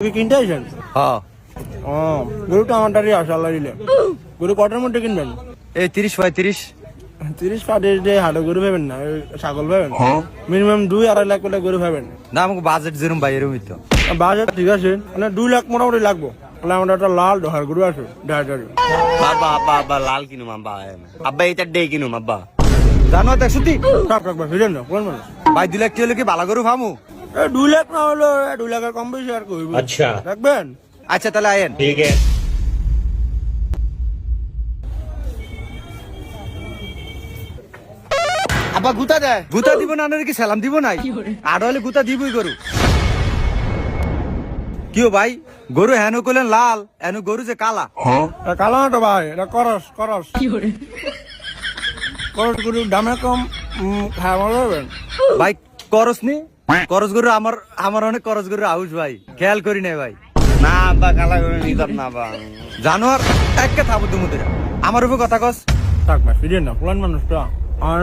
তুই কিনতে আসেন? হ্যাঁ ও, গরুটা আমারটারই আসে আল্লাহ দিলে। গরু কটার মধ্যে কিনবেন? এই 30-35। 30-35 দিয়ে হাটে গরু পাবেন না, ওই ছাগল পাবেন মিনিমাম 2-2.5 লাখ করে গরু পাবেন। না আমাকে বাজেট যেরকম ভাই এরকমই তো। বাজার ঠিক আছে, মানে 2 লাখ মোটামুটি লাগবো। তাহলে আমাদের একটা লাল ডহার গরু আছে, ডায়াটারি। আব্বা আব্বা আব্বা লাল কিনুম আব্বা আব্বা এটা ডে কিনুম আব্বা জানো দেখ সত্যি সব রাখবা, ফিরেন না কোন মানুষ। ভাই 2 লাখ হলে কি ভালো গরু ফামু? 2 লাখ না হলো 2 লাখের কম বেশি আর কইব। अच्छा রাখবেন? আচ্ছা তাহলে আয়েন। ठीक है। আব্বা গুতা দেয়, গুতা দিব না আনার কি সালাম দিব নাই? আর হলে গুতা দিবই গরু। কিও ভাই গরু হেন কইলেন লাল, হেন গরু যে কালা। কালো না তো ভাই, এটা করস করস করস গরু দামে কম, খাওয়া যাবেন। ভাই করস নি? করস গরু আমার আমার অনেক করস গরু আউস ভাই, খেয়াল করি নাই ভাই। না আব্বা কালা করে নিতাম না আব্বা জানোয়ার একটা থাবো তুমি আমার উপর কথা কস। থাক ভাই, ফিরেন না কোন মানুষটা আমার